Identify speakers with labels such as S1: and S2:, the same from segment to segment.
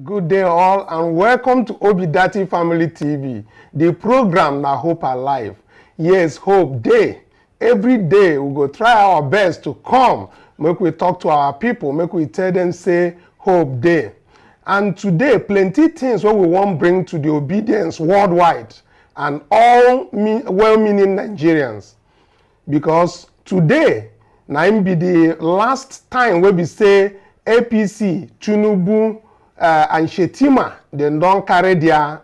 S1: Good day all and welcome to Obidati Family TV, the program that Hope Alive. Yes, Hope Day. Every day we go try our best to come, make we talk to our people, make we tell them say Hope Day. And today plenty things what we want bring to the obedience worldwide and all well-meaning Nigerians. Because today na be the last time where we say APC, Tinubu, and Shetima, they don't carry their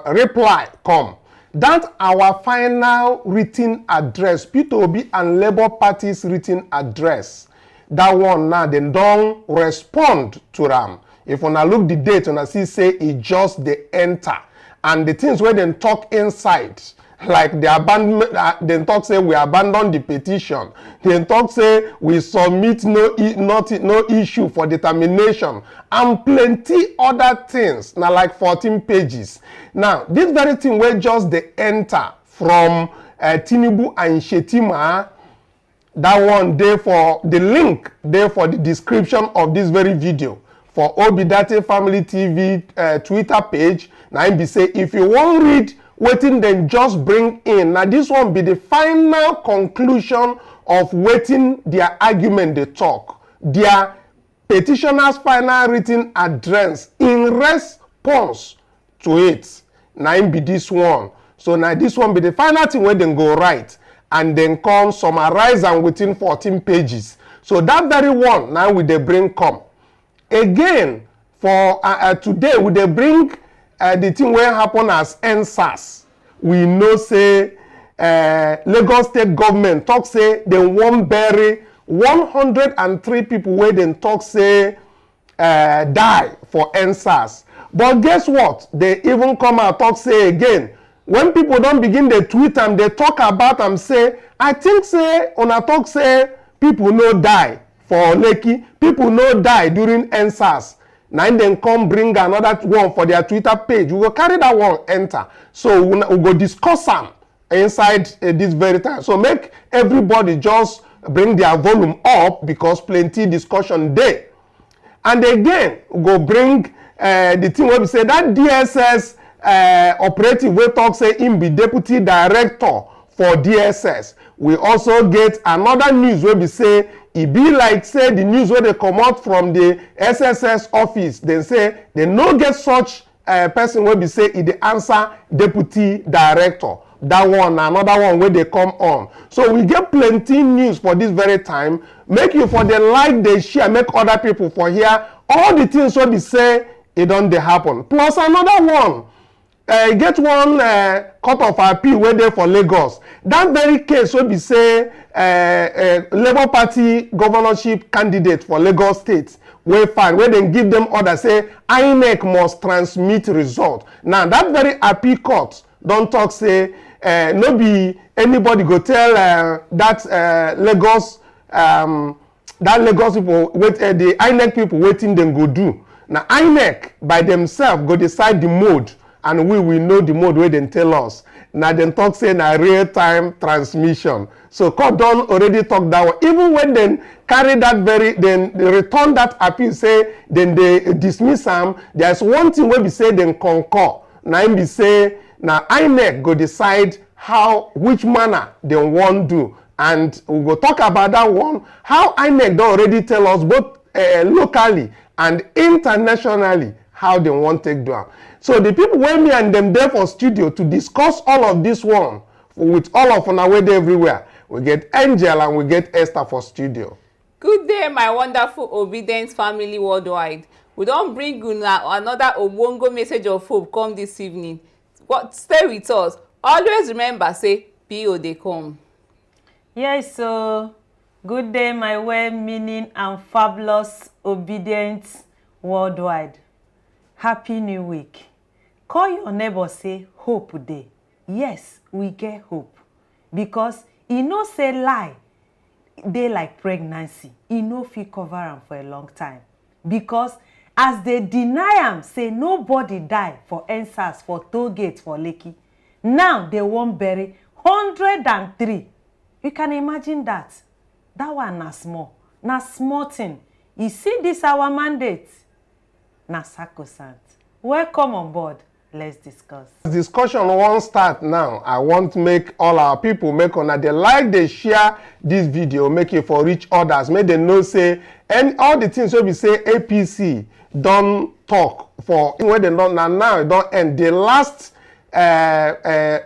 S1: reply come. That our final written address, P2B and Labour Party's written address, that one now, they don't respond to them. If una look the date, una see say it just they enter. And the things where they talk inside, like the abandonment, they talk say we abandon the petition. They talk say we submit no issue for determination and plenty other things. Now like 14 pages. Now this very thing where just they enter from Tinubu and Shetima, that one there for the link there for the description of this very video for Obidati Family TV Twitter page. Now I be say if you want read waiting then just bring in. Now this one be the final conclusion of waiting their argument they talk. Their petitioner's final written address in response to it. Now be this one. So now this one be the final thing where they go right and then come summarize and within 14 pages. So that very one now we they bring come. Again for today we they bring the thing where happen as NSAS. We know say Lagos state government talk say they won't bury 103 people where they talk say die for NSAS. But guess what? They even come out talk say again. When people don't begin the tweet and they talk about them say, I think say on a talk say people no die for Lekki, people no die during NSAS. Now then come bring another one for their Twitter page. We will carry that one enter. So we go discuss them inside this very time. So make everybody just bring their volume up because plenty discussion there. And again, we go bring the thing where we say that DSS operative we talk say him be deputy director for DSS. We also get another news where we say it be like say the news where they come out from the SSS office. They say they no get such person where we say it the answer deputy director. That one, another one where they come on. So we get plenty news for this very time. Make you for the like, they share, make other people for here. All the things where we say it don't they happen. Plus another one. Get one court of appeal where they for Lagos. That very case will be say Labour Party governorship candidate for Lagos State where fine where they give them order say INEC must transmit result. Now that very appeal court don't talk say no be anybody go tell that Lagos people wait the INEC people waiting them go do. Now INEC by themselves go decide the mode. And we will know the mode where they tell us. Now they talk say na real-time transmission. So court don already talk that one. Even when they carry that then they return that appeal, say then they dismiss them. There's one thing where we say then concur. Now we say now INEC go decide which manner they want do. And we go talk about that one. How INEC don already tell us both locally and internationally how they want to take do. So the people wey me and them there for studio to discuss all of this one with all of una way there everywhere. We get Angel and we get Esther for studio.
S2: Good day, my wonderful obedient family worldwide. We don't bring una another Obongo message of hope come this evening. Stay with us. Always remember, say, PO they come.
S3: Yes, so good day, my well-meaning and fabulous obedient worldwide. Happy New Week. Call your neighbor, say, hope day. Yes, we get hope. Because e no say lie, they like pregnancy. E no fit cover am for a long time. Because as they deny am, say nobody die for NSAS, for toll gate, for Lekki. Now they won't bury 103. You can imagine that. That one na small. Na small thing. You see this our mandate. na sacrosanct. Welcome on board. Let's discuss.
S1: Discussion won't start now. I want to make all our people make on they like, they share this video, make it for reach others. Make them know say, and all the things we say APC don't talk for when they don't now it don't end. The last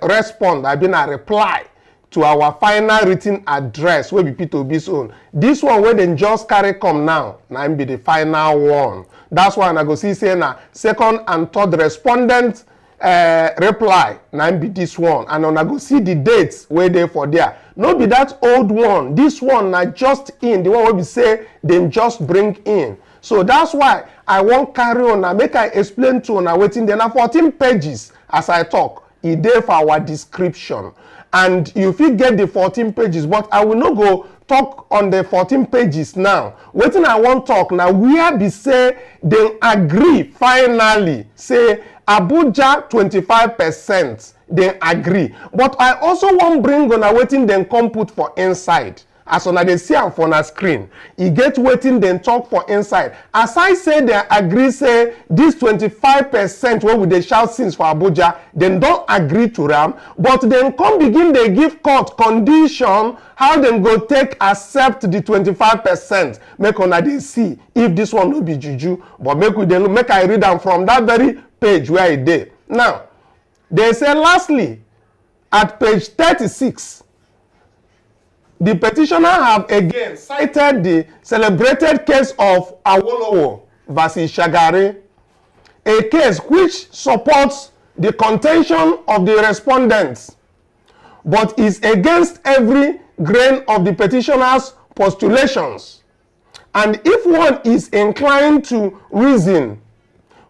S1: response I been a reply to our final written address wey be P2B's own. This one wey dem just carry come now, na be the final one. That's why I go see say na second and third respondent reply na be this one, and una go see the dates wey dey for there. No be that old one. This one na just in the one wey be say dem just bring in. So that's why I wan carry on na make I explain to una wetin dey na 14 pages as I talk. E dey for our description. And you fit get the 14 pages, but I will not go talk on the 14 pages now. Wetin I wan talk now, where be say they agree finally, say Abuja 25%, they agree. But I also wan bring on wetin dem come put for inside. As una dey see am for na screen, e get wetin dem talk for inside. As I say, they agree say this 25% wey we dey shout since for Abuja, dem don agree to am, but dem come begin dey give court condition how dem go take accept the 25%. Make una dey see if this one no be juju, but make I read am from that very page where e dey. Now, they say lastly, at page 36, the petitioner have again cited the celebrated case of Awolowo versus Shagari, a case which supports the contention of the respondents, but is against every grain of the petitioner's postulations. And if one is inclined to reason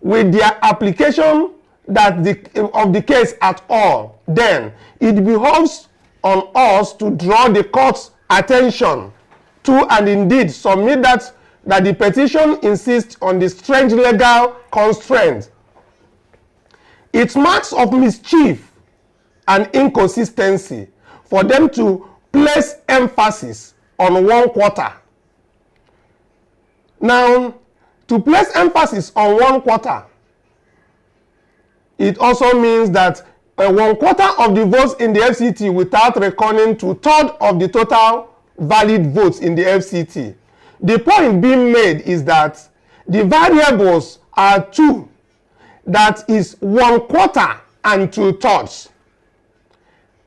S1: with their application of the case at all, then it behoves on us to draw the court's attention to and indeed submit that the petition insists on the strange legal constraint. It's marks of mischief and inconsistency for them to place emphasis on 1 quarter. Now, to place emphasis on 1 quarter, it also means that 1 quarter of the votes in the FCT without reckoning 2/3 of the total valid votes in the FCT. The point being made is that the variables are 2. That is 1 quarter and 2/3.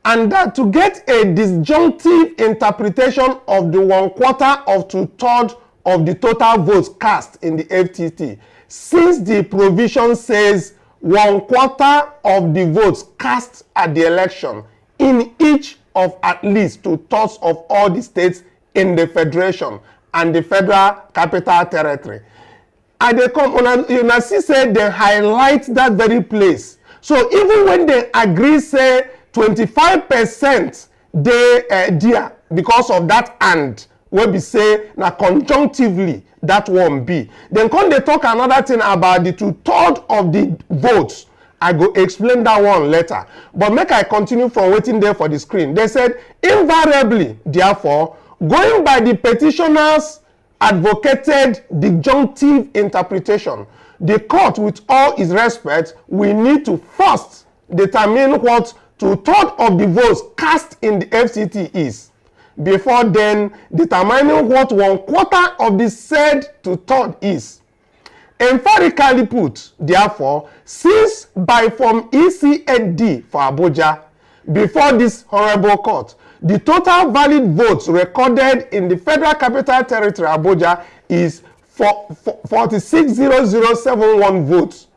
S1: And that to get a disjunctive interpretation of the 1 quarter of 2/3 of the total votes cast in the FCT, since the provision says 1 quarter of the votes cast at the election in each of at least 2/3 of all the states in the federation and the federal capital territory. And they come on, you see say they highlight that very place. So even when they agree say 25% they there because of that and wey be say na conjunctively that one be. Then come they talk another thing about the 2/3 of the votes. I go explain that one later. But make I continue from waiting there for the screen. They said invariably, therefore, going by the petitioner's advocated disjunctive interpretation, the court, with all its respect, we need to first determine what 2/3 of the votes cast in the FCT is, before then determining what 1 quarter of the said 2/3 is. Emphatically put, therefore, since by Form EC8D for Abuja, before this honorable court, the total valid votes recorded in the Federal Capital Territory Abuja is 46,071 votes.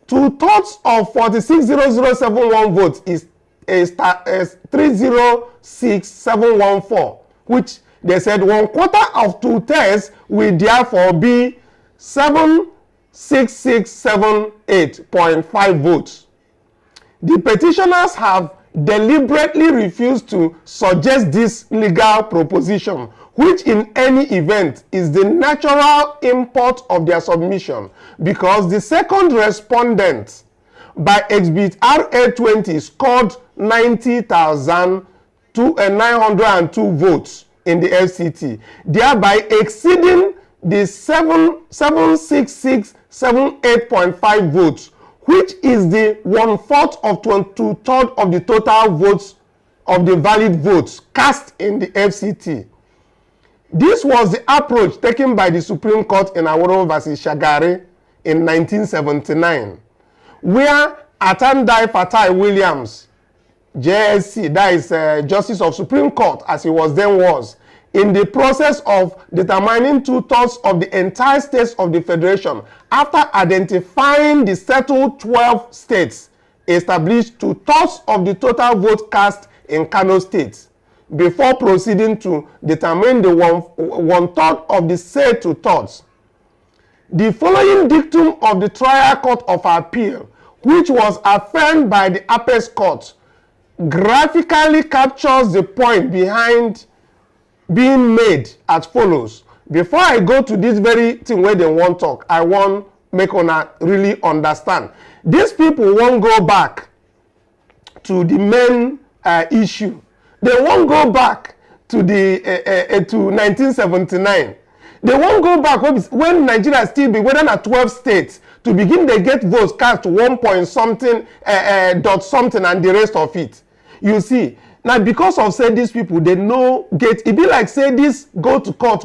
S1: 2/3 of 46,071 votes is 306,714, which they said 1 quarter of 2/3 will therefore be 76678.5 votes. The petitioners have deliberately refused to suggest this legal proposition, which in any event is the natural import of their submission, because the second respondent by Exhibit RA20 scored 90,902 votes in the FCT, thereby exceeding the 76678.5 votes, which is the 1/4 of 2/3 of the total votes of the valid votes cast in the FCT. This was the approach taken by the Supreme Court in Aworo vs. Shagari in 1979, where Atandai Fatai Williams, JSC, that is Justice of Supreme Court as he was then was, in the process of determining 2/3 of the entire states of the Federation, after identifying the settled 12 states, established 2/3 of the total vote cast in Kano State, before proceeding to determine the 1/3 of the said 2/3. The following dictum of the Trial Court of Appeal, which was affirmed by the Apex Court, graphically captures the point behind being made as follows. Before I go to this very thing where they want talk, I want make una really understand. These people won't go back to the main issue. They won't go back to the to 1979. They won't go back when Nigeria still be whether at 12 states to begin they get votes cast to 1 point something dot something and the rest of it. You see, now because of say these people they no get it be like say this go to court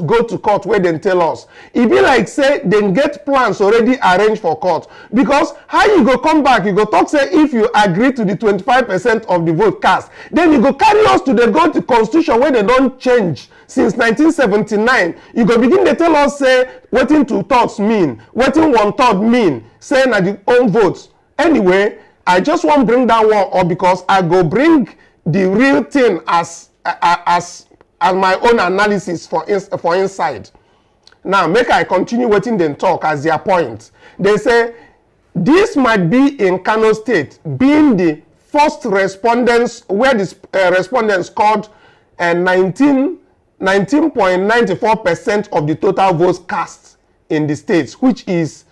S1: where they tell us it be like say they get plans already arranged for court, because how you go come back you go talk say if you agree to the 25% of the vote cast, then you go carry us to the go to constitution where they don't change since 1979. You go begin they tell us say wetin 2/3 mean, wetin 1/3 mean, saying na the own votes. Anyway, I just want bring that one up because I go bring the real thing as my own analysis for inside. Now make I continue waiting them talk as their point. They say this might be in Kano State being the first respondents where the respondents scored 19.94% of the total votes cast in the states, which is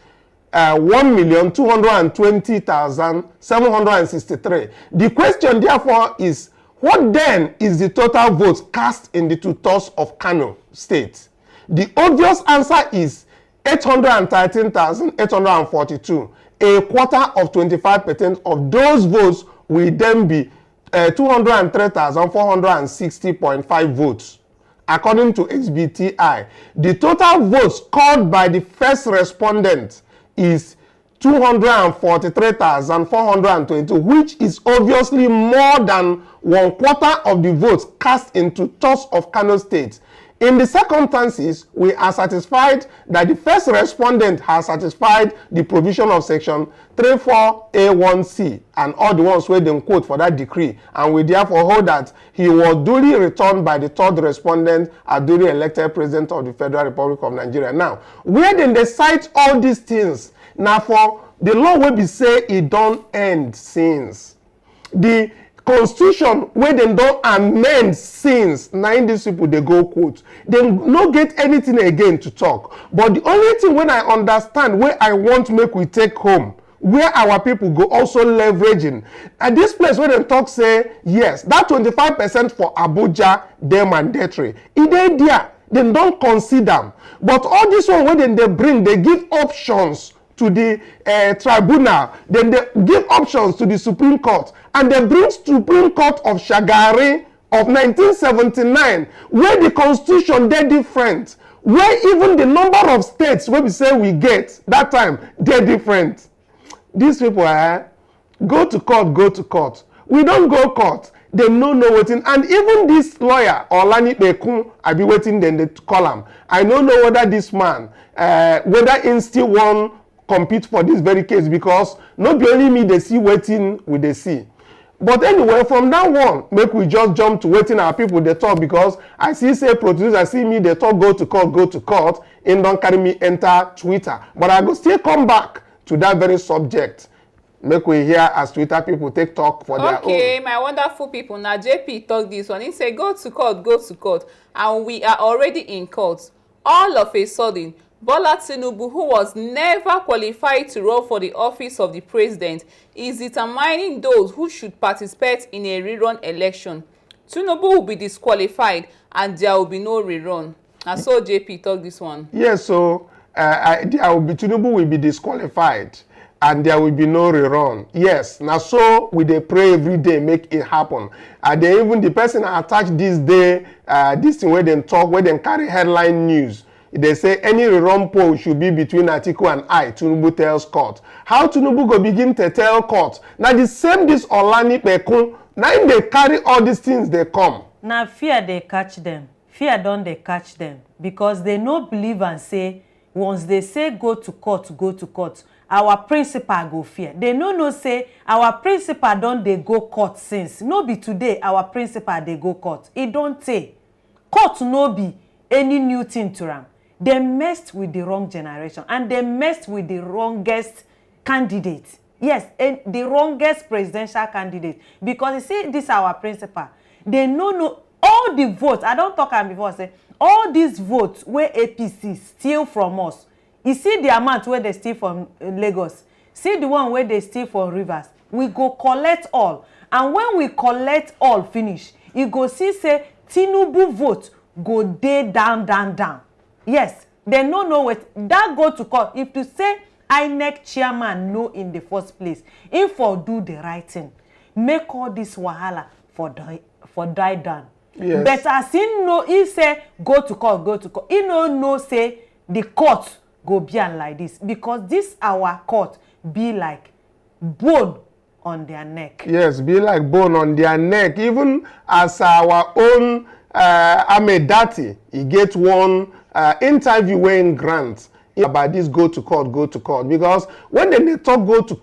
S1: 1,220,763. The question therefore is, what then is the total votes cast in the 2/3 of Kano State? The obvious answer is 813,842. A quarter of 25% of those votes will then be 203,460.5 votes. According to XBTI, the total votes scored by the first respondent is 243,422, which is obviously more than 1/4 of the votes cast in 2/3 of Kano State. In the circumstances, we are satisfied that the first respondent has satisfied the provision of section 34A1C and all the ones where they quote for that decree, and we therefore hold that he was duly returned by the third respondent as duly elected president of the Federal Republic of Nigeria. Now, where then they cite all these things? Now, for the law will be say it don't end since the constitution where they don't amend since nine these people they go quote, they no get anything again to talk. But the only thing when I understand where I want to make we take home, where our people go also leveraging at this place where they talk say yes, that 25% for Abuja they mandatory. It ain't there, they don't consider. But all this one when they bring, they give options to the tribunal, then they give options to the Supreme Court, and they bring Supreme Court of Shagari of 1979, where the constitution they're different, where even the number of states where we say we get that time they're different. These people go to court. We don't go court. They know waiting, and even this lawyer Olani Bekun, I be waiting then they call him. I don't know whether this man whether he still won compete for this very case, because not be only me they see waiting with they see. But anyway, from now on, make we just jump to waiting our people they talk, because I see say producer, I see me they talk go to court, and don't carry me enter Twitter. But I go still come back to that very subject. Make we hear as Twitter people take talk for their own.
S2: Okay, my wonderful people. Now JP talk this one. He say go to court, and we are already in court. All of a sudden, Bola Tinubu, who was never qualified to run for the office of the president, is determining those who should participate in a rerun election. Tinubu will be disqualified and there will be no rerun. And so JP talk this one.
S1: Yes, so Tinubu will be disqualified and there will be no rerun. Yes, now so we dey pray every day make it happen. And even the person attached this day, this thing where they talk, where they carry headline news. They say any rerun poll should be between Atiku and I, Tinubu tells court. How Tinubu go begin to tell court? Now the same this Olani Pekun, now they carry all these things they come.
S3: Now fear they catch them. Fear don't they catch them. Because they no believe and say, once they say go to court, our principal go fear. They no say our principal don't they go court since. No be today our principal they go court. It don't say. Court no be any new thing to them. They messed with the wrong generation and they messed with the wrongest candidate. Yes, the wrongest presidential candidate. Because you see, this our principal. They know all the votes. I don't talk about before say all these votes where APC steal from us. You see the amount where they steal from Lagos. See the one where they steal from Rivers. We go collect all. And when we collect all finish, you go see say Tinubu vote go day down. Yes, they no know what that go to court. If you say INEC chairman no in the first place, if for do the right thing, make all this wahala for die down.
S1: Yes.
S3: But as he say go to court. He no say the court go be like this because this our court be like bone on their neck.
S1: Yes, be like bone on their neck. Even as our own Amedati, he get one interview when grant about this go to court because when they talk go to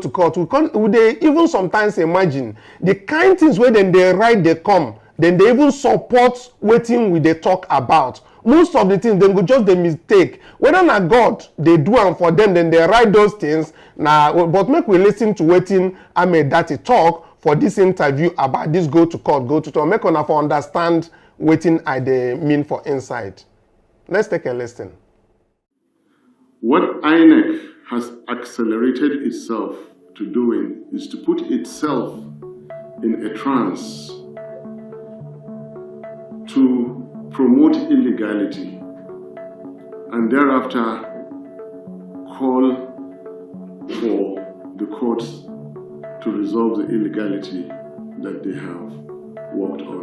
S1: court, we they even sometimes imagine the kind things where then they write they come, then they even support waiting we they talk about. Most of the things they go just the mistake. Whether not God they do them for them, then they write those things. Now, but make we listen to waiting Amedati talk for this interview about this go to court. Make una for understand waiting I they mean for inside. Let's take a listen.
S4: What INEC has accelerated itself to doing is to put itself in a trance to promote illegality and thereafter call for the courts to resolve the illegality that they have worked on.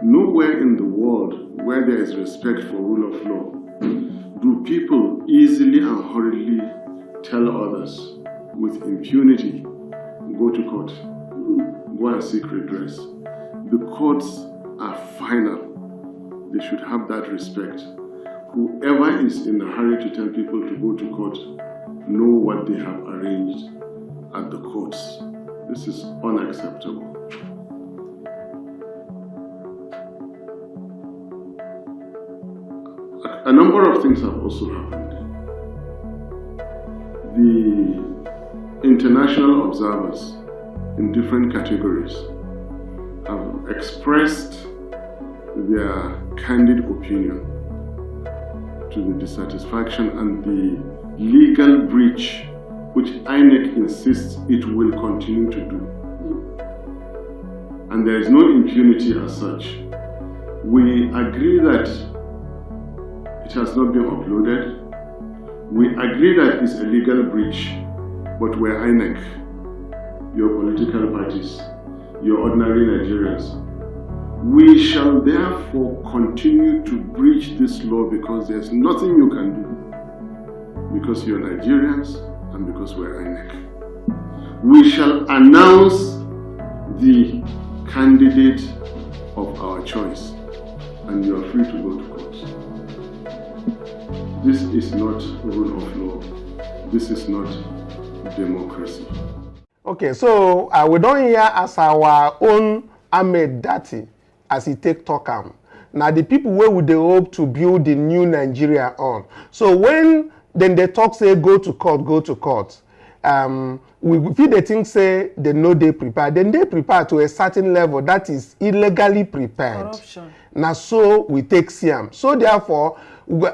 S4: Nowhere in the world where there is respect for rule of law do people easily and hurriedly tell others with impunity, go to court, go and seek redress. The courts are final. They should have that respect. Whoever is in a hurry to tell people to go to court know what they have arranged at the courts. This is unacceptable. A number of things have also happened. The international observers in different categories have expressed their candid opinion to the dissatisfaction and the legal breach which INEC insists it will continue to do. And there is no impunity as such. We agree that it has not been uploaded. We agree that it's a legal breach, but we're INEC, your political parties, your ordinary Nigerians. We shall therefore continue to breach this law because there's nothing you can do, because you're Nigerians and because we're INEC. We shall announce the candidate of our choice and you are free to go to court. This is not rule of law. This is not democracy.
S1: Okay, so we don't hear as our own Amedati as he take talk am. Now the people where would they hope to build the new Nigeria on. So when then they talk say go to court, we feel they think say they know they prepare. Then they prepare to a certain level that is illegally prepared.
S3: Corruption.
S1: Now so we take Siam. So therefore we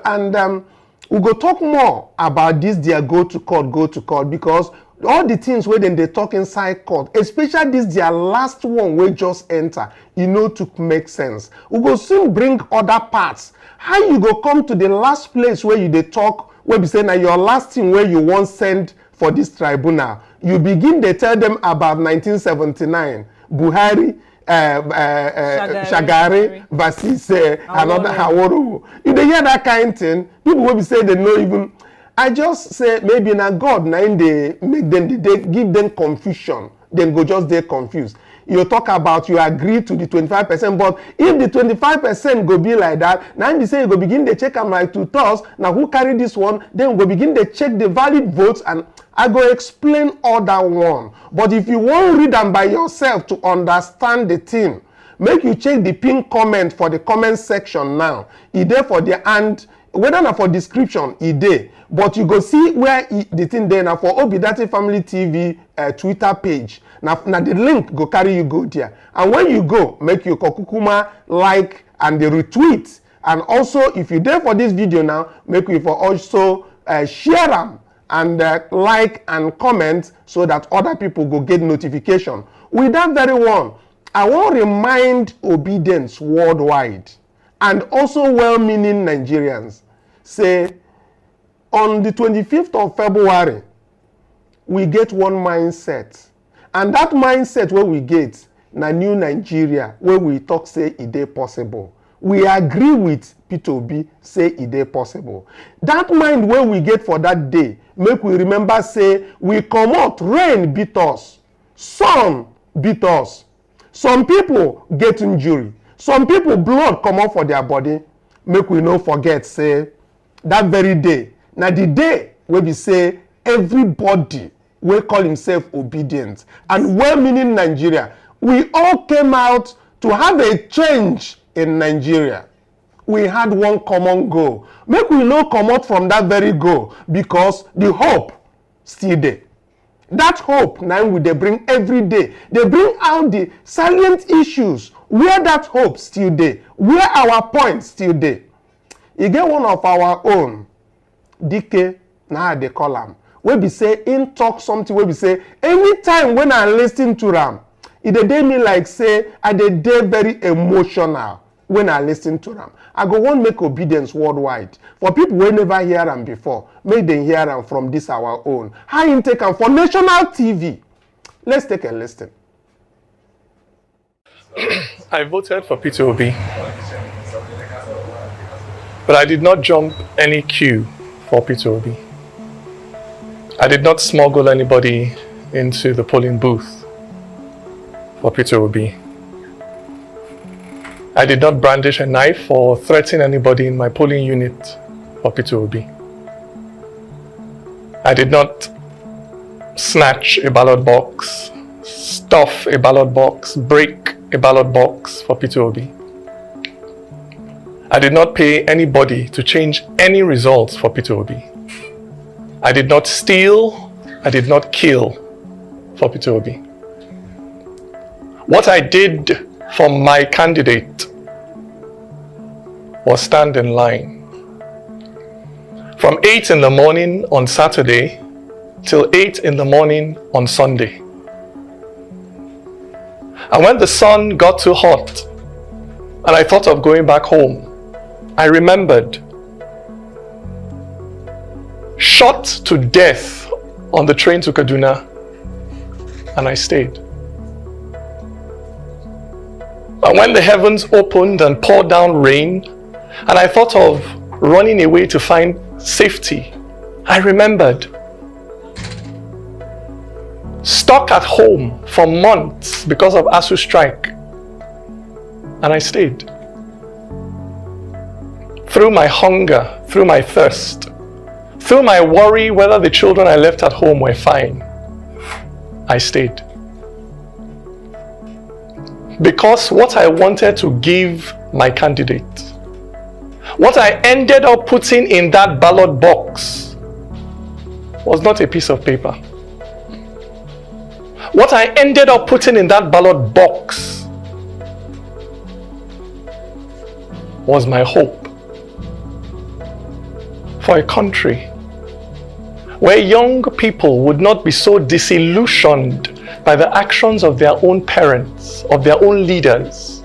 S1: go talk more about this their go to court because all the things where then they talk inside court, especially this their last one wey just enter, to make sense. We go soon bring other parts. How you go come to the last place where you dey talk, where be say na your last thing where you want send for this tribunal, you begin dey tell them about 1979, Buhari, Shagari versus another Haworo. You dey hear that kind thing? People will be say they know even. I just say maybe na God na im dey make them, they give them confusion. Then go just dey confused. You talk about you agree to the 25%, but if the 25% go be like that, now you say you go begin to check am like 2/3. Now who carry this one? Then we go begin to check the valid votes, and I go explain all that one. But if you won't read them by yourself to understand the thing, make you check the pinned comment for the comment section now. E dey for the and whether na for description, e dey. But you go see where the thing there now for Obidati Family TV Twitter page. Now the link go carry you go there. And when you go, make your kokukuma like and the retweet. And also, if you there for this video now, make you for also share them and like and comment so that other people go get notification. With that very one, I want to remind obedience worldwide and also well-meaning Nigerians, say, on the 25th of February, we get one mindset. And that mindset where we get, na new Nigeria, where we talk say it is possible. We agree with P2B, say it is possible. That mind where we get for that day, make we remember say, we come out, rain beat us, sun beat us. Some people get injury. Some people blood come out for their body. Make we no forget, say, that very day, now the day where we say everybody will call himself obedient and well-meaning Nigeria, we all came out to have a change in Nigeria. We had one common goal. Make we no come out from that very goal because the hope still there. That hope now will they bring every day. They bring out the salient issues where that hope still there, where our point still there. You get one of our own, DK, now they call him. We be say, in talk something, we be say, anytime when I listen to them, it dey me like say, I dey very emotional when I listen to them. I go want make obedience worldwide. For people who never hear them before, make them hear them from this our own. High intake and for national TV. Let's take a listen.
S5: I voted for P2B, but I did not jump any queue for P2B. I did not smuggle anybody into the polling booth for P2B. I did not brandish a knife or threaten anybody in my polling unit for P2B. I did not snatch a ballot box, stuff a ballot box, break a ballot box for P2B. I did not pay anybody to change any results for P2B. I did not steal, I did not kill for P2B. What I did for my candidate was stand in line. From 8 in the morning on Saturday till 8 in the morning on Sunday. And when the sun got too hot and I thought of going back home, I remembered, shot to death on the train to Kaduna, and I stayed. And when the heavens opened and poured down rain, and I thought of running away to find safety, I remembered. Stuck at home for months because of ASU strike, and I stayed. Through my hunger, through my thirst, through my worry whether the children I left at home were fine, I stayed. Because what I wanted to give my candidate, what I ended up putting in that ballot box, was not a piece of paper. What I ended up putting in that ballot box was my hope for a country where young people would not be so disillusioned by the actions of their own parents, of their own leaders,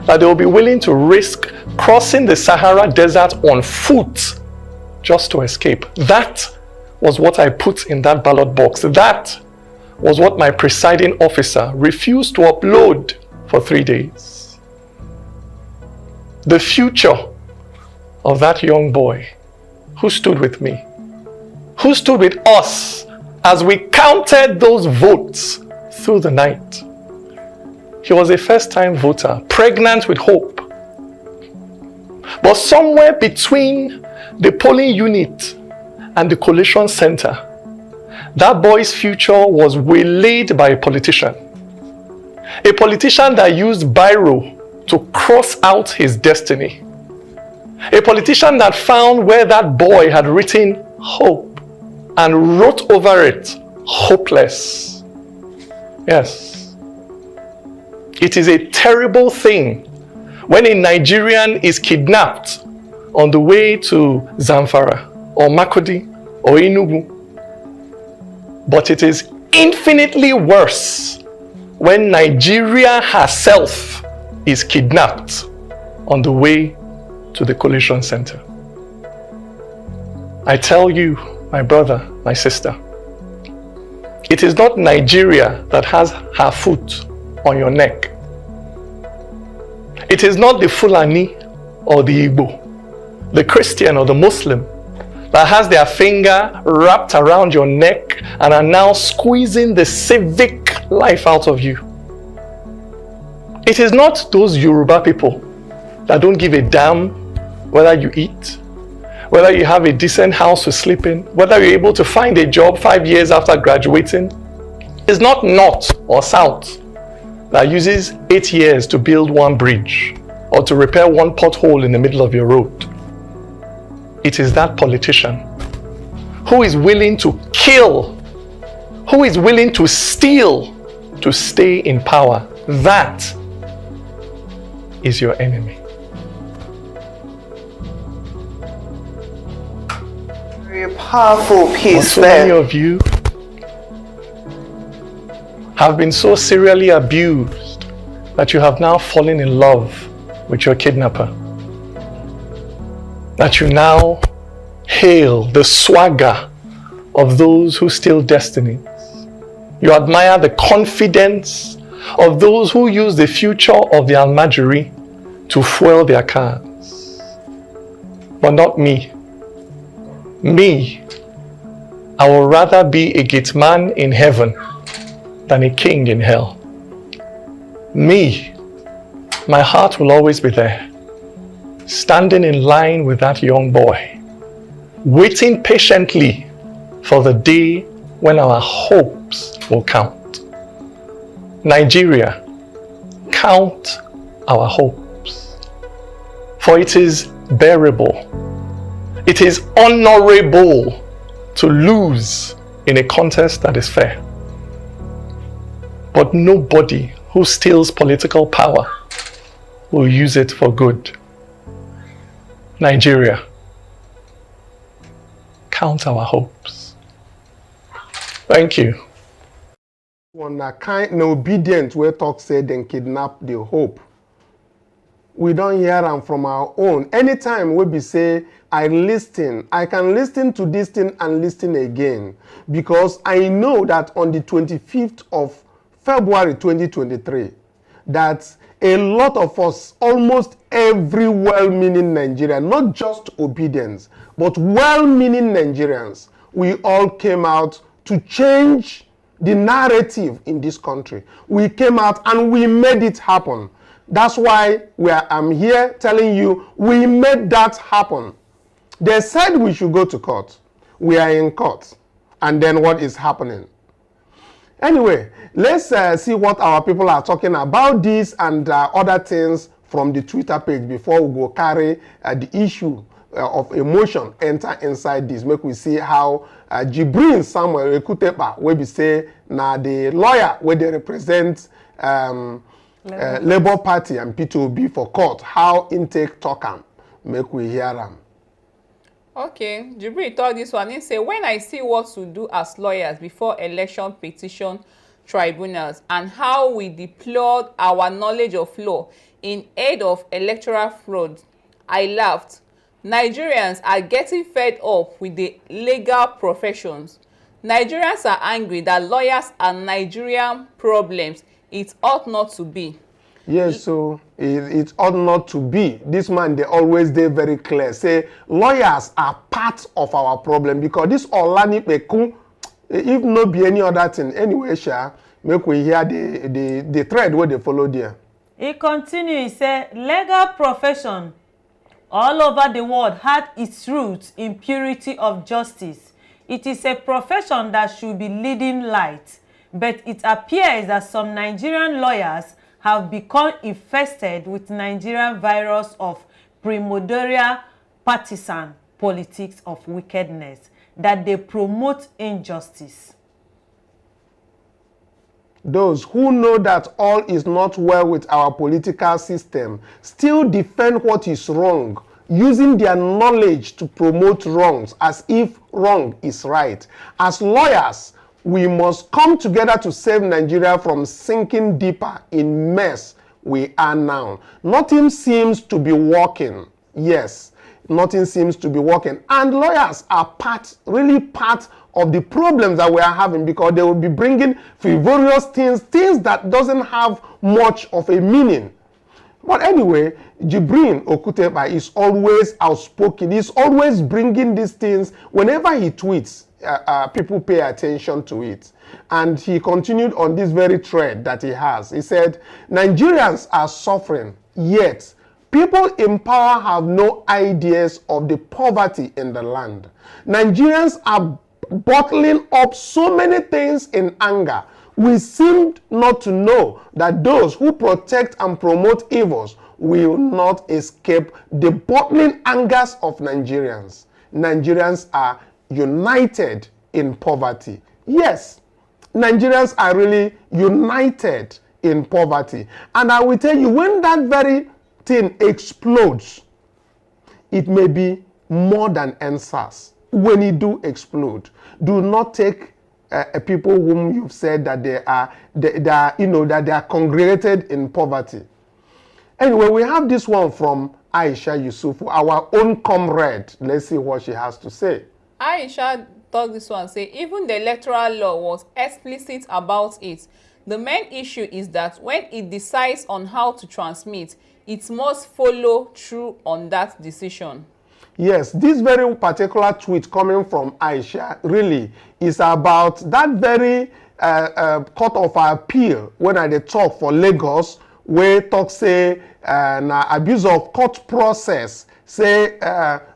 S5: that they will be willing to risk crossing the Sahara Desert on foot just to escape. That was what I put in that ballot box. That was what my presiding officer refused to upload for 3 days. The future of that young boy who stood with me, who stood with us as we counted those votes through the night. He was a first-time voter, pregnant with hope. But somewhere between the polling unit and the collation center, that boy's future was waylaid by a politician. A politician that used biro to cross out his destiny. A politician that found where that boy had written hope and wrote over it hopeless. Yes. It is a terrible thing when a Nigerian is kidnapped on the way to Zamfara or Makurdi or Enugu. But it is infinitely worse when Nigeria herself is kidnapped on the way to the collation center. I tell you, my brother, my sister, it is not Nigeria that has her foot on your neck. It is not the Fulani or the Igbo, the Christian or the Muslim that has their finger wrapped around your neck and are now squeezing the civic life out of you. It is not those Yoruba people that don't give a damn whether you eat, whether you have a decent house to sleep in, whether you're able to find a job 5 years after graduating. It's not North or South that uses 8 years to build one bridge or to repair one pothole in the middle of your road. It is that politician who is willing to kill, who is willing to steal to stay in power. That is your enemy.
S6: Very powerful piece
S5: so
S6: there.
S5: Many of you have been so serially abused that you have now fallen in love with your kidnapper. That you now hail the swagger of those who steal destinies. You admire the confidence of those who use the future of the Almajiri to fuel their cars. But not me. Me, I will rather be a gate man in heaven than a king in hell. Me, my heart will always be there, standing in line with that young boy, waiting patiently for the day when our hopes will count. Nigeria, count our hopes. For it is bearable, it is honorable to lose in a contest that is fair. But nobody who steals political power will use it for good. Nigeria, count our hopes. Thank you.
S1: When a kind and obedient where talk said then kidnap the hope. We don't hear them from our own. Anytime we be say, I listen, I can listen to this thing and listen again. Because I know that on the 25th of February 2023, that a lot of us, almost every well-meaning Nigerian, not just obedience, but well-meaning Nigerians, we all came out to change the narrative in this country. We came out and we made it happen. That's why I'm here telling you, we made that happen. They said we should go to court. We are in court. And then what is happening? Anyway, let's see what our people are talking about this and other things from the Twitter page before we go carry the issue of emotion enter inside this. Make we see how Jibrin Samuel Ekutepa will be say now the lawyer where they represent Labour Party and P2B for court, how intake talk am. Make we hear them.
S2: Okay, Jibril talk this one. He say, when I see what to do as lawyers before election petition tribunals and how we deployed our knowledge of law in aid of electoral fraud, I laughed. Nigerians are getting fed up with the legal professions. Nigerians are angry that lawyers are Nigerian problems. It ought not to be.
S1: Yes, so it ought not to be. This man, they always dey very clear. Say lawyers are part of our problem because this Olani Peku, if no be any other thing, anyway, sha, make we hear the thread where they follow there.
S3: He continues, he say, legal profession all over the world had its roots in purity of justice. It is a profession that should be leading light, but it appears that some Nigerian lawyers have become infested with Nigerian virus of primordial partisan politics of wickedness, that they promote injustice.
S1: Those who know that all is not well with our political system still defend what is wrong, using their knowledge to promote wrongs as if wrong is right. As lawyers, we must come together to save Nigeria from sinking deeper in mess we are now. Nothing seems to be working. Yes, nothing seems to be working. And lawyers are really part of the problems that we are having because they will be bringing frivolous things that doesn't have much of a meaning. But anyway, Jibril Okuteba is always outspoken. He's always bringing these things. Whenever he tweets, people pay attention to it. And he continued on this very thread that he has. He said, Nigerians are suffering, yet people in power have no ideas of the poverty in the land. Nigerians are bottling up so many things in anger. We seem not to know that those who protect and promote evils will not escape the bottling angers of Nigerians. Nigerians are united in poverty. Yes, Nigerians are really united in poverty. And I will tell you, when that very thing explodes, it may be more than NSAS. When it do explode, do not take people whom you've said that they are congregated in poverty. Anyway, we have this one from Aisha Yusufu, our own comrade. Let's see what she has to say.
S2: Aisha thought this one, say, even the electoral law was explicit about it. The main issue is that when it decides on how to transmit, it must follow through on that decision.
S1: Yes, this very particular tweet coming from Aisha really is about that very court of appeal when I talk for Lagos, where talk say abuse of court process, say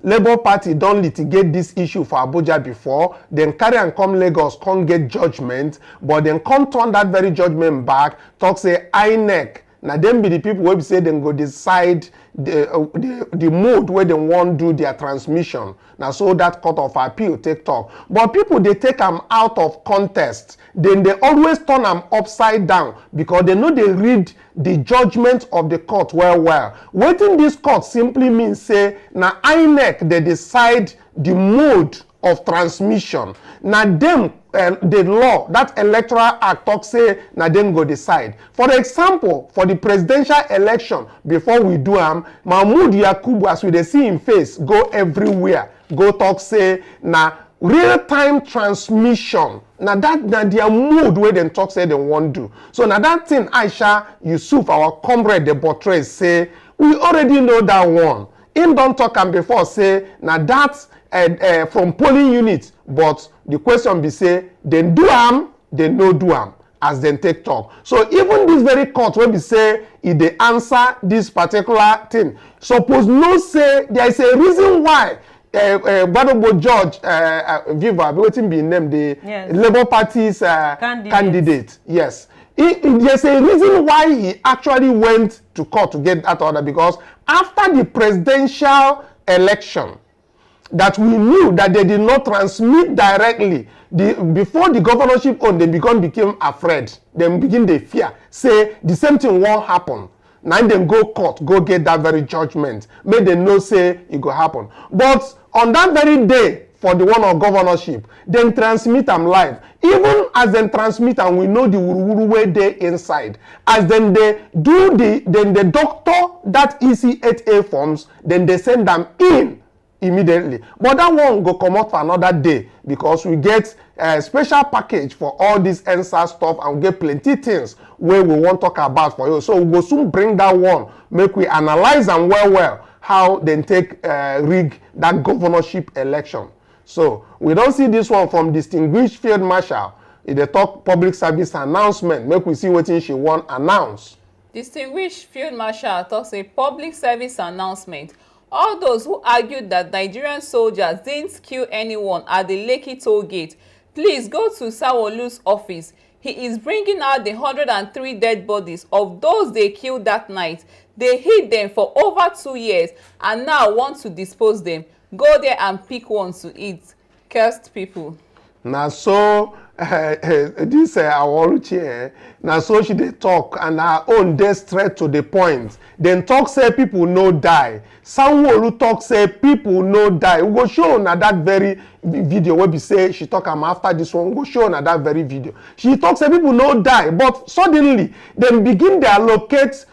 S1: Labour Party don't litigate this issue for Abuja before, then carry and come Lagos, can't get judgment, but then can't turn that very judgment back, talk say INEC. Now them be the people who say them go decide the mode where they want do their transmission. Now so that court of appeal take talk. But people they take them out of context. Then they always turn them upside down because they know they read the judgment of the court well. Waiting this court simply means say now INEC they decide the mode of transmission. Now them the law, that electoral act talk say now them go decide. For example, for the presidential election, before we do Mahmoud Yakubu, as we dey see him face, go everywhere, go talk say now real-time transmission. Now that na their mood where them talk say they want do. So now that thing Aisha Yusuf, our comrade, the portray say we already know that one. Him don't talk am before say now that's from polling units, but the question be say then do am, they no do am as then take talk. So even this very court when we say if they answer this particular thing, suppose no say there is a reason why Badobo George Viva waiting be named the Labour Party's candidate. Yes. There's a reason why he actually went to court to get that order, because after the presidential election that we knew that they did not transmit directly, before the governorship on, they became afraid. They begin to fear, say the same thing won't happen. Now them go court, go get that very judgment. Make them know say it go happen. But on that very day, for the one of governorship, then transmit them live. Even as them transmit and we know the wuru way they inside. As then they do the doctor that EC8A forms, then they send them in immediately. But that one go come out for another day because we get a special package for all this NSA stuff and we get plenty things where we want to talk about for you. So we go soon bring that one, make we analyze them well how they take rig that governorship election. So we don't see this one from distinguished field marshal. If they talk public service announcement, make we see what she want announce.
S2: Distinguished field marshal talks a public service announcement. All those who argued that Nigerian soldiers didn't kill anyone at the Lekki toll gate, please go to Sanwo-Olu's office. He is bringing out the 103 dead bodies of those they killed that night. They hid them for over 2 years and now want to dispose them. Go there and pick one to eat. Cursed people. Now so this Aworuchi, now so she dey talk and her own dey straight to the point. Then talk say people no die. Sanwo-Olu talk say people no die. We go show na that very video where we say she talk am after this one. We go show na that very video. She talk say people no die, but suddenly them begin to allocate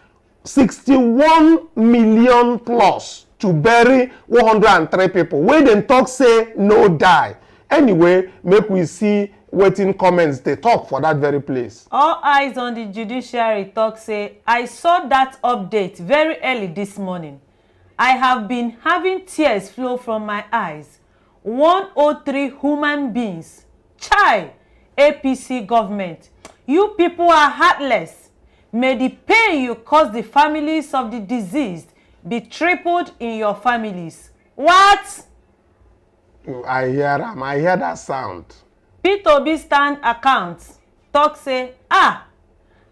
S2: 61 million plus to bury 103 people. Where them talk say no die. Anyway, make we see waiting comments they talk for that very place.
S3: All eyes on the judiciary talk say, I saw that update very early this morning. I have been having tears flow from my eyes. 103 human beings. Chai, APC government. You people are heartless. May the pain you cause the families of the deceased be tripled in your families. What?
S1: I hear them. I hear that sound.
S3: P2B stand account talk say,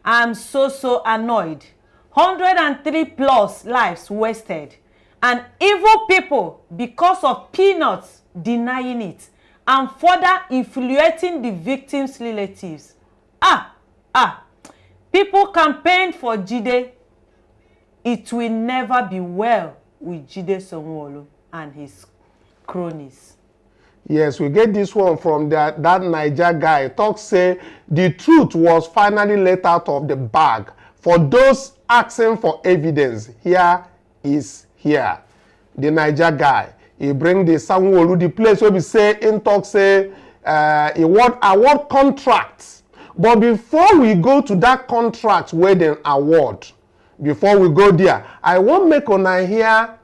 S3: I'm so annoyed. 103 plus lives wasted. And evil people, because of peanuts, denying it and further infuriating the victims' relatives. People campaigned for Chidi. It will never be well with Chidi Sanwo-Olu and his cronies.
S1: Yes, we get this one from that Niger guy. Talk say the truth was finally let out of the bag. For those asking for evidence, here is here. The Niger guy, he bring the Sanwo-Olu, the place where we say in talk say he want award contracts. But before we go to that contract where they award, before we go there, I want make una hear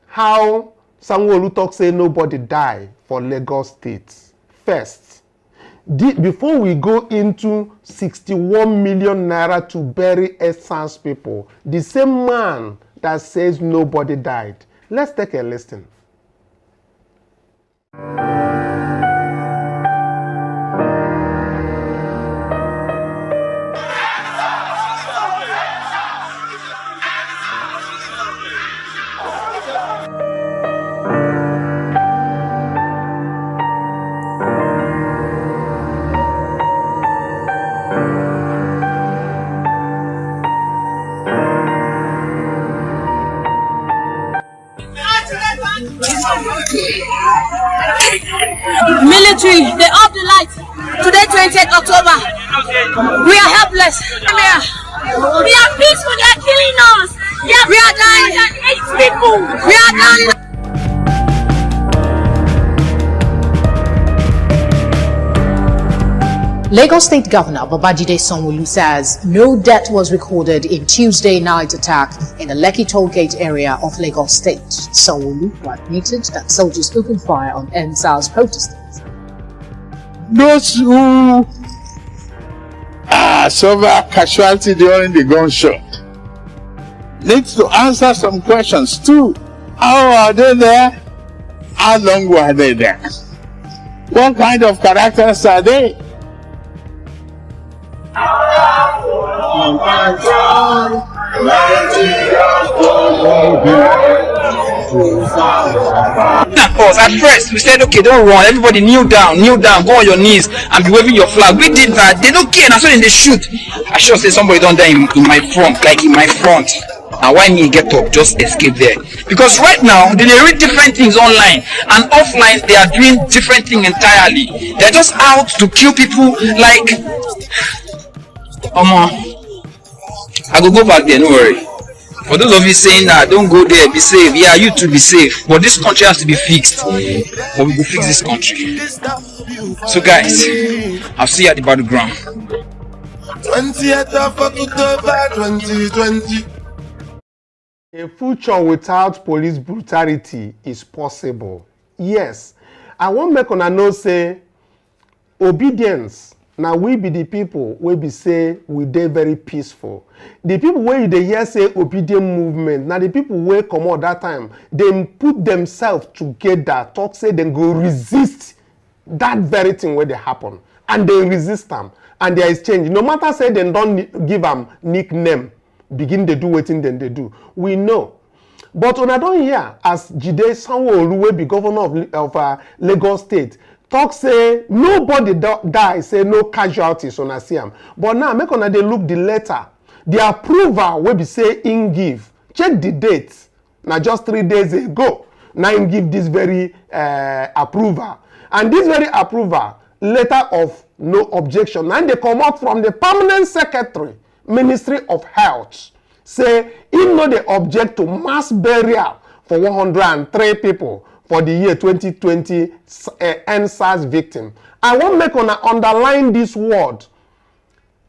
S1: how Sanwo-Olu talk say nobody die for Lagos State. First, before we go into 61 million naira to bury Essence people, the same man that says nobody died. Let's take a listen.
S7: Military, they off the lights. Today, 28th October. We are helpless. We are peaceful. They are killing us. We are dying. 8 people. We are dying.
S8: Lagos State Governor Babajide Sanwo-Olu says no death was recorded in Tuesday night attack in the Lekki toll gate area of Lagos State. Sanwo-Olu admitted that soldiers opened fire on NSAS protesters.
S9: Those who suffer casualty during the gunshot need to answer some questions too. How are they there? How long were they there? What kind of characters are they?
S10: Us at first we said, okay, don't run, everybody kneel down, go on your knees and be waving your flag. We did that, they don't care, that's when they shoot. I sure say somebody don't die in my front, like in my front. And why me get up, just escape there? Because right now they read different things online and offline they are doing different things entirely. They're just out to kill people like I go back there, no worry. For those of you saying that don't go there, be safe, yeah, you too be safe. But this country has to be fixed. But we will fix this country. So guys, I'll see you at the battleground.
S11: 20th of October 2020.
S1: A future without police brutality is possible. Yes, I want make una know say obedience. Now we be the people we be say we dey very peaceful. The people where you dey hear say obedient movement. Now the people where come out that time, they put themselves together, talk say they go resist that very thing where they happen, and they resist them, and they exchange. No matter say they don't give them nickname. Begin to do wetin then they do. We know. But when I don't hear, as Chidi Sanwo-Olu wey be governor of Lagos State, talk say nobody die, say no casualties on Asiam. But now make una dey look the letter. The approval wey be say in give. Check the date. Now just 3 days ago. Now in give this very approval. And this very approval, letter of no objection. And they come out from the permanent secretary. Ministry of Health say if no they object to mass burial for 103 people for the year 2020 NSAS victim. I want make una underline this word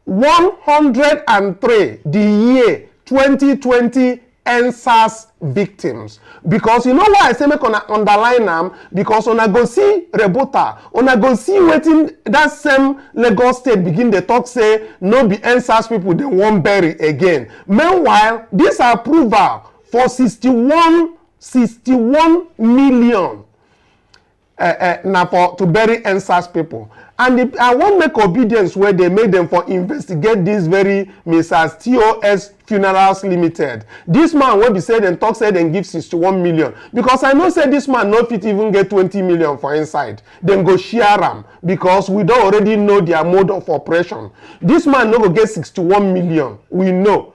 S1: 103 the year 2020 NSAS victims, because you know why I say make una underline them, because una go see rebuttal, una go see wetin that same Lagos State begin the talk say no be NSAS people they won't bury again. Meanwhile, this approval for 61 million now for to bury NSAS people. And I want make obedience where they made them for investigate this very Mrs. TOS Funerals Limited. This man will be said and talk said and give 61 million. Because I know say this man no fit even get 20 million for inside. Then go share them because we don't already know their mode of operation. This man no go get 61 million. We know.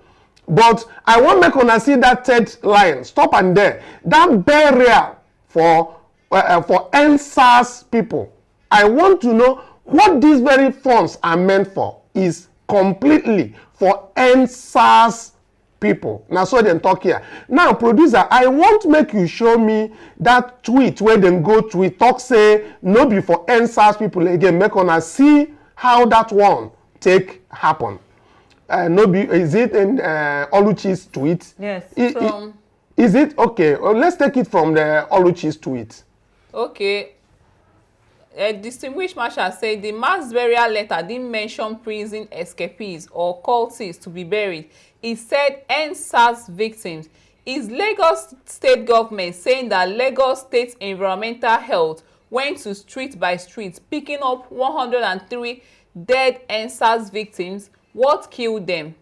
S1: But I want make una see that third line. Stop and there. That burial for NSAS people. I want to know what these very funds are meant for is completely for NSAS people. Now, so they talk here. Now, producer, I want to make you show me that tweet where they go tweet, talk say, no be for NSAS people again. Make una see how that one take happen. No be, is it in Oluchi's tweet?
S2: Yes.
S1: Is it? Okay, well, let's take it from the Oluchi's tweet.
S2: Okay. A distinguished marshal said the mass burial letter didn't mention prison escapees or cultists to be buried. It said NSAS victims. Is Lagos State government saying that Lagos State Environmental Health went to street by street picking up 103 dead NSAS victims? What killed them?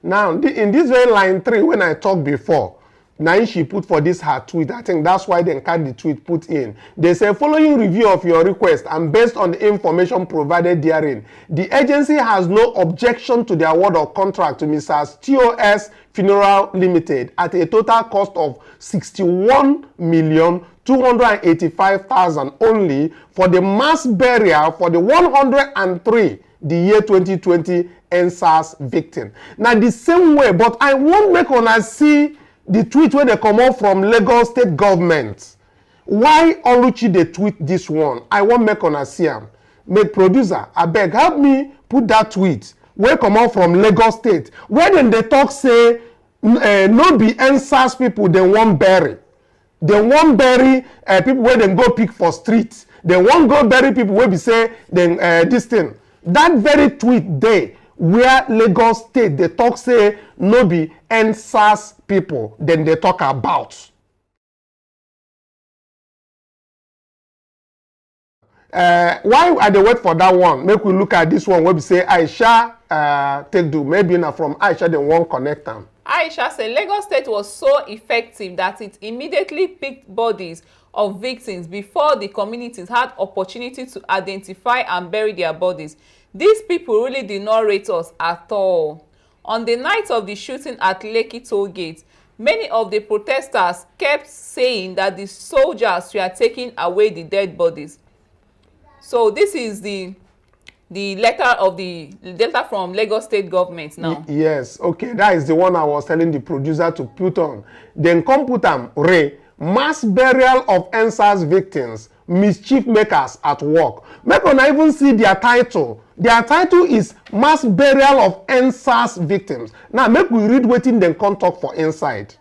S2: Now,
S1: in this very line 3, when I talked before, now she put for this her tweet. I think that's why they cut the tweet put in. They say, following review of your request and based on the information provided therein, the agency has no objection to the award of contract to Mrs. TOS Funeral Limited at a total cost of 61,285,000 only for the mass burial for the 103 the year 2020 NSAS victim. Now the same way, but I won't make una see the tweet where they come out from Lagos State government. Why Oluchi they tweet this one? I won't make una see them. Make producer, I beg, help me put that tweet where come out from Lagos State. Where then they talk say no be NSAS people they won't bury. They won't bury people where they go pick for streets. They won't go bury people where we say then this thing. That very tweet there where Lagos State they talk say no be NSAS people then they talk about. Why are they wait for that one? Make we look at this one where we say Aisha take do. Maybe now from Aisha they won't connect them.
S2: Aisha said Lagos State was so effective that it immediately picked bodies of victims before the communities had opportunity to identify and bury their bodies. These people really did not rate us at all. On the night of the shooting at Lekki toll gate, many of the protesters kept saying that the soldiers were taking away the dead bodies. So this is the letter from Lagos State government now.
S1: Yes, okay, that is the one I was telling the producer to put on. Then come put mass burial of NSAS victims, mischief makers at work. Make una even see their title. Their title is mass burial of NSAS victims. Now make we read wetin dem come talk for inside.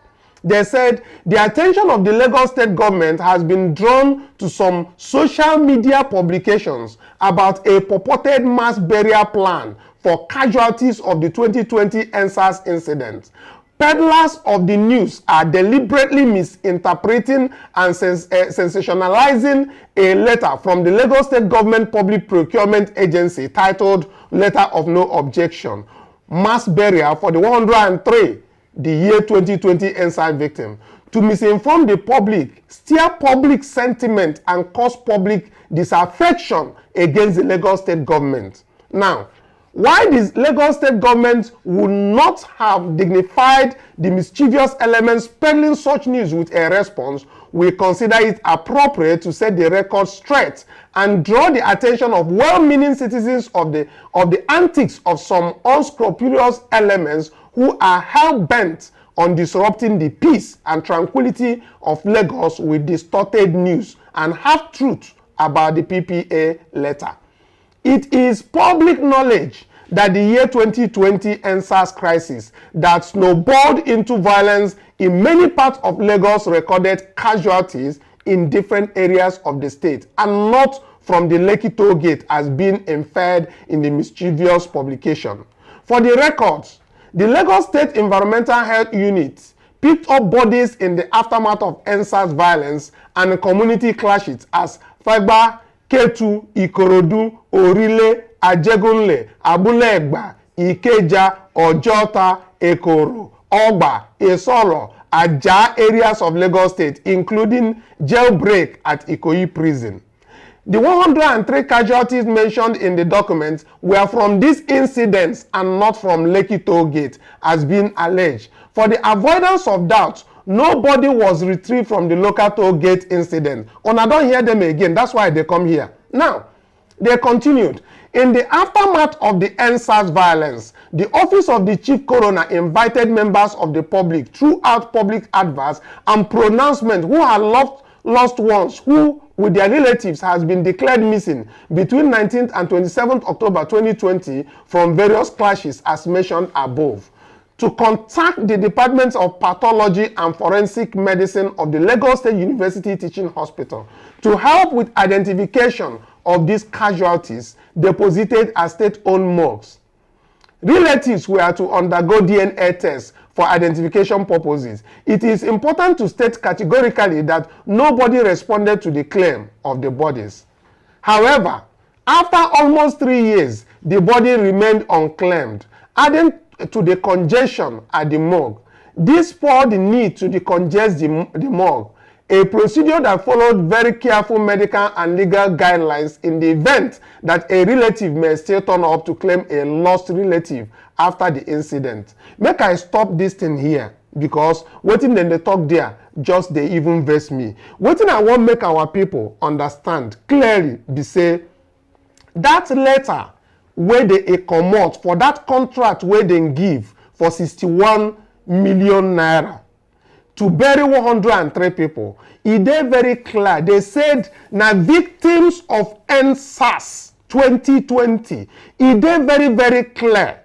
S1: They said the attention of the Lagos State government has been drawn to some social media publications about a purported mass burial plan for casualties of the 2020 NSAS incident. Peddlers of the news are deliberately misinterpreting and sensationalizing a letter from the Lagos State Government Public Procurement Agency titled Letter of No Objection, Mass Burial for the 103, the year 2020 NSAS victim, to misinform the public, steer public sentiment, and cause public disaffection against the Lagos State government. Now, why the Lagos State government would not have dignified the mischievous elements peddling such news with a response, we consider it appropriate to set the record straight and draw the attention of well-meaning citizens of the antics of some unscrupulous elements who are hell-bent on disrupting the peace and tranquility of Lagos with distorted news and half-truths about the PPA letter. It is public knowledge that the year 2020 NSAS crisis that snowballed into violence in many parts of Lagos recorded casualties in different areas of the state and not from the Lekki toll gate as being inferred in the mischievous publication. For the records, the Lagos State Environmental Health Unit picked up bodies in the aftermath of NSAS violence and community clashes as Fagba, Ketu, Ikorodu, Orile, Ajegunle, Abulegba, Ikeja, Ojota, Ekoro, Ogba, Esoro, Aja areas of Lagos State, including jailbreak at Ikoyi prison. The 103 casualties mentioned in the document were from these incidents and not from Lekki toll gate, as being alleged. For the avoidance of doubt, nobody was retrieved from the local toll gate incident. And I don't hear them again. That's why they come here. Now, they continued. In the aftermath of the NSAS violence, the Office of the Chief Coroner invited members of the public throughout public adverts and pronouncement who had lost ones who, with their relatives, has been declared missing between 19th and 27th October 2020 from various clashes as mentioned above, to contact the Departments of Pathology and Forensic Medicine of the Lagos State University Teaching Hospital to help with identification of these casualties deposited as state-owned morgues. Relatives were to undergo DNA tests for identification purposes. It is important to state categorically that nobody responded to the claim of the bodies. However, after almost 3 years, the body remained unclaimed, adding to the congestion at the morgue. This spurred the need to decongest the morgue, a procedure that followed very careful medical and legal guidelines in the event that a relative may still turn up to claim a lost relative after the incident. Make I stop this thing here because wetin dem dey talk there just dey even vex me. Wetin I wan make our people understand clearly be say that letter wey dey comot for that contract wey dem give for 61 million naira to bury 103 people, e dey very clear. They said na victims of NSAS 2020. E dey very, very clear.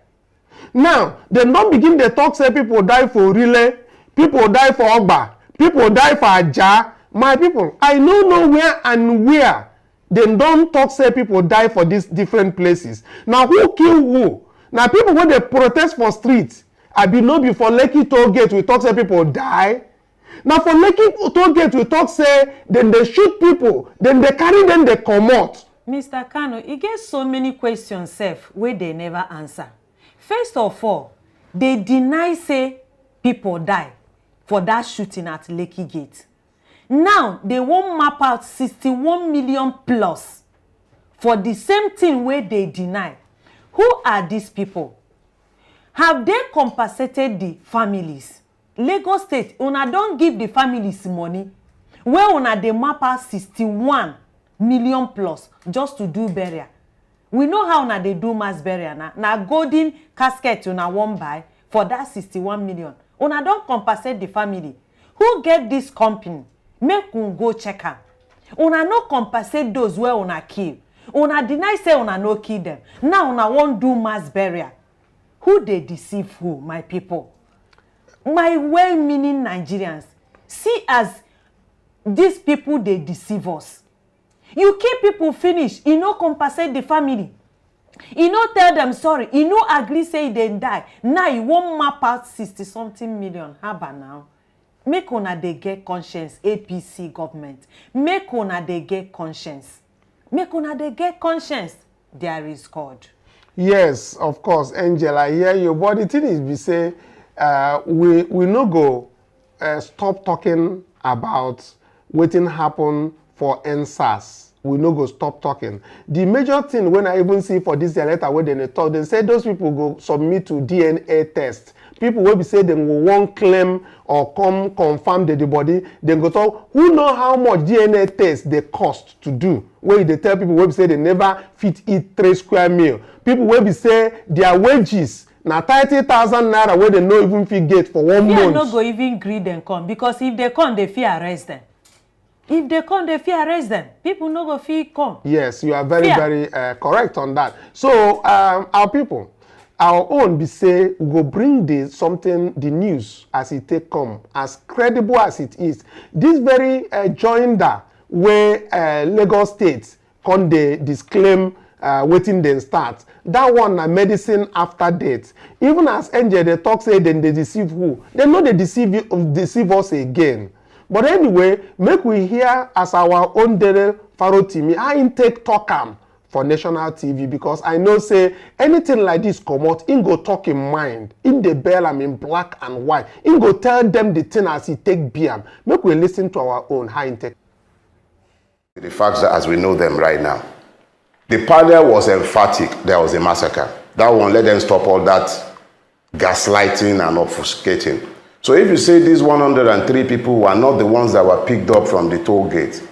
S1: Now, dem don begin dey talk say people die for Rile, people die for Ogba, people die for Aja. My people, I no know where and where dem don talk say people die for these different places. Now, who kill who? Now, people wey dey protest for streets, abi no be for Lekki toll gate we talk say people die. Now for Lekki toll gate we talk say then they shoot people, then they carry them, they comot.
S3: Mr. Kanu, e get so many questions sef wey they never answer. First of all, they deny say people die for that shooting at Lekki Gate. Now, they won't map out 61 million plus for the same thing where they deny. Who are these people? Have they compensated the families? Lagos State, una don't give the families money. Where una they map out 61 million plus just to do burial. We know how una they do mass burial now. Now golden casket una won't buy for that 61 million. Una don't compensate the family. Who get this company? Make un go check am. Una no compensate those where una kill. Una deny say una no kill them. Now una won't do mass burial. Who they deceive who, my people? My well-meaning Nigerians. See as these people they deceive us. You keep people finish, you no compensate the family. You no tell them sorry, you no agree say they die. Now you won't map out 60-something million. How about now? Make una they get conscience, APC government. Make una they get conscience. Make una they get conscience. There is God.
S1: Yes, of course, Angel, I hear you. But the thing is, we say, we no go stop talking about what happen for NSAS. We no go stop talking. The major thing when I even see for this letter where they talk, they say those people go submit to DNA test. People will be say they will won't claim or come confirm the body. They go talk. Who know how much DNA test they cost to do? Where they tell people will be say they never fit eat 3 square meal. People will be say their wages na 30,000 naira where they no even fit get for 1 month.
S3: They no go even greet them come because if they come, they fear arrest them. If they come, they fear arrest them. People no go fear come.
S1: Yes, you are very correct on that. So our people, our own be say we go bring the news as it take come, as credible as it is. This very joinder where Lagos State come they disclaim waiting then start. That one na medicine after death. Even as Angel they talk say then they deceive who? They know they deceive us again. But anyway, make we hear as our own Dere Faro Timi, how in take talk for national TV, because I know say anything like this come out, in go talk in mind, in the bell I'm in black and white, in go tell them the thing as he take BM. Make we listen to our own how in take.
S12: The facts as we know them right now. The panel was emphatic there was a massacre. That one, let them stop all that gaslighting and obfuscating. So if you say these 103 people were not the ones that were picked up from the toll gate, it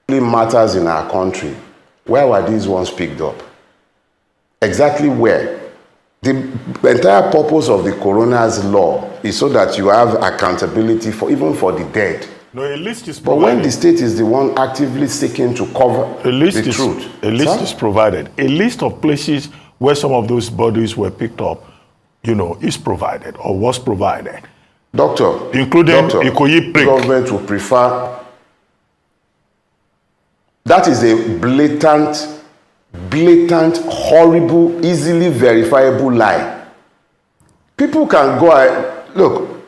S12: really matters in our country. Where were these ones picked up? Exactly where? The entire purpose of the coroner's law is so that you have accountability for even for the dead.
S13: No, a list is
S12: provided. But when the state is the one actively seeking to cover the truth.
S13: A list is provided. A list of places where some of those bodies were picked up, you know, is provided or was provided.
S12: Doctor,
S13: including Ikoyi Prick.
S12: Government will prefer. That is a blatant, horrible, easily verifiable lie. People can go look,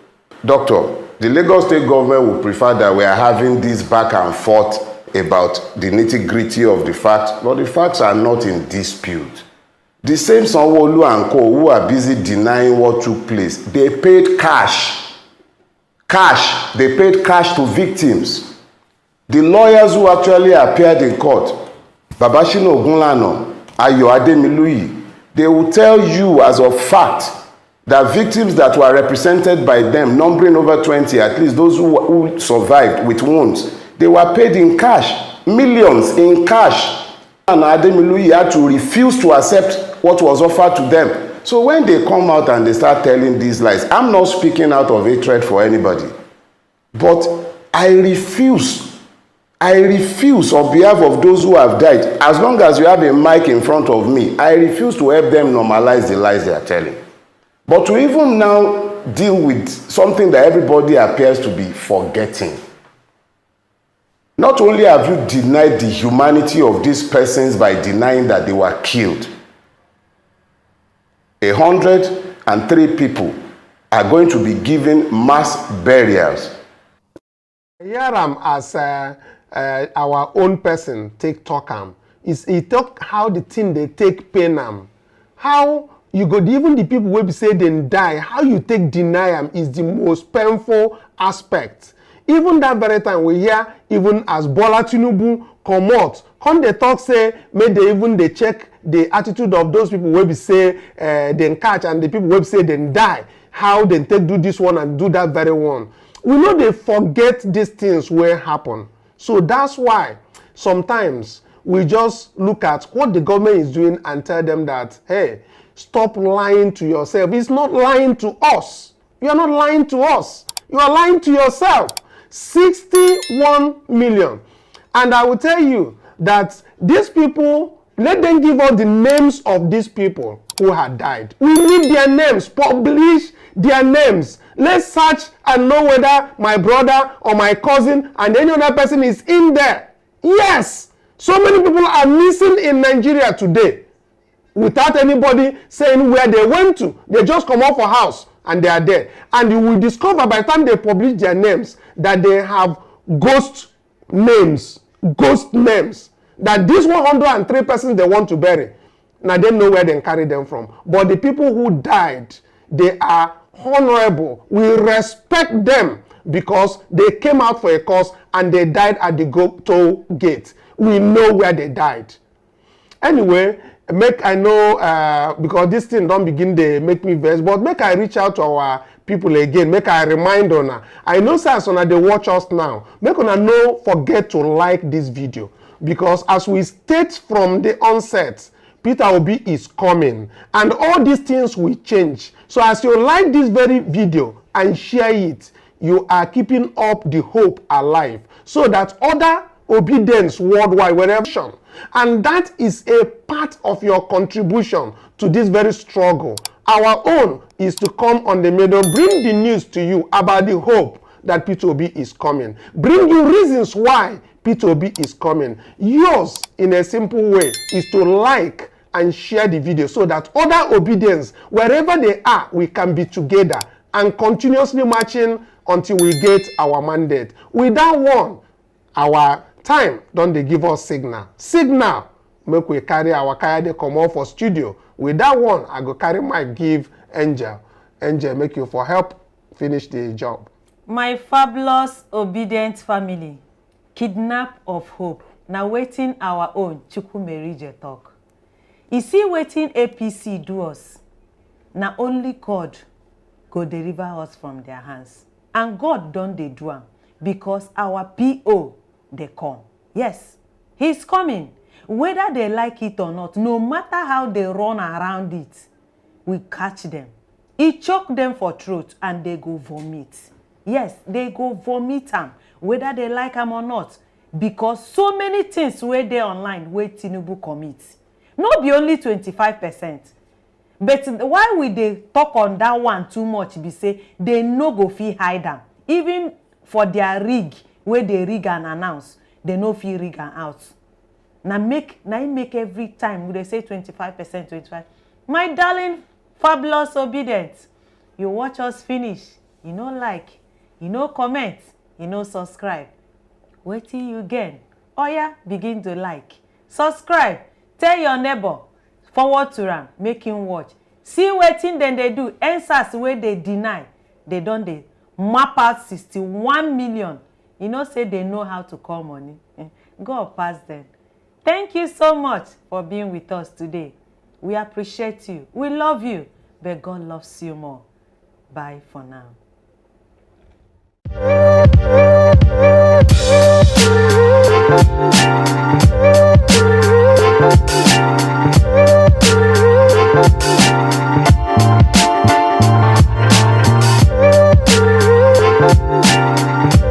S12: doctor, the Lagos State government will prefer that we are having this back and forth about the nitty-gritty of the facts, but the facts are not in dispute. The same Sanwo-Olu and Co who are busy denying what took place, they paid cash. They paid cash to victims. The lawyers who actually appeared in court, Babashino Ogunlana, Ayo Ademiluyi, they will tell you as a fact that victims that were represented by them, numbering over 20, at least those who survived with wounds, they were paid in cash, millions in cash. And Ademiluyi had to refuse to accept what was offered to them. So when they come out and they start telling these lies, I'm not speaking out of hatred for anybody, but I refuse on behalf of those who have died, as long as you have a mic in front of me, I refuse to help them normalize the lies they are telling. But to even now deal with something that everybody appears to be forgetting. Not only have you denied the humanity of these persons by denying that they were killed, 103 people are going to be given mass burials.
S1: Here as our own person take talk is he talk how the thing they take pain how you go even the people wey be say dem die, how you take deny am is the most painful aspect. Even that very time we hear even as Bola Tinubu comot come dey talk say make they even dey check the attitude of those people wey be say dem catch and the people wey be say dem die, how dem take do this one and do that very one. We no dey forget these things wey happen. So that's why sometimes we just look at what the government is doing and tell them that, hey, stop lying to yourself. It's not lying to us. You are not lying to us. You are lying to yourself. 61 million. And I will tell you that these people, let them give us the names of these people who had died. We need their names. Publish their names. Let's search and know whether my brother or my cousin and any other person is in there. Yes. So many people are missing in Nigeria today without anybody saying where they went to. They just come out for house and they are there. And you will discover by the time they publish their names that they have ghost names. Ghost names. That these 103 persons they want to bury, now they know where they carry them from. But the people who died, they are honorable. We respect them because they came out for a cause and they died at the toll gate. We know where they died. Anyway, make I know because this thing don't begin to make me vex, but make I reach out to our people again. Make I remind una. I know since una they watch us now. Make una no forget to like this video because as we state from the onset, Peter Obi is coming and all these things will change. So as you like this very video and share it, you are keeping up the hope alive so that other obedience worldwide wherever, and that is a part of your contribution to this very struggle. Our own is to come on the middle, bring the news to you about the hope that Peter Obi is coming, bring you reasons why Peter Obi is coming. Yours, in a simple way, is to like and share the video so that other obedience, wherever they are, we can be together and continuously marching until we get our mandate. With that one, our time don't they give us signal make we carry our car they come out for studio. With that one, I go carry my give Angel make you for help finish the job.
S3: My fabulous obedient family, kidnap of hope. Now waiting our own Chukwumerije talk. You see waiting APC do us. Now only God go deliver us from their hands. And God don't they do am because our PO they come. Yes, he's coming. Whether they like it or not, no matter how they run around it, we catch them. He choke them for throat and they go vomit. Yes, they go vomit them, whether they like them or not. Because so many things where they online, where Tinubu commits. Not be only 25%. But why we they talk on that one too much, be say, they no go fit hide them. Even for their rig, where they rig and announce, they no fit rig and out. Now make every time they say 25%, 25%. My darling, fabulous obedient, you watch us finish, you know like, you know comment, you know subscribe. Wait till you again. Oh yeah, begin to like, subscribe, tell your neighbor, forward to them, make him watch. See wetin then they do, answers where they deny, they don't they map out 61 million. You know, say they know how to call money. God pass them. Thank you so much for being with us today. We appreciate you. We love you. But God loves you more. Bye for now.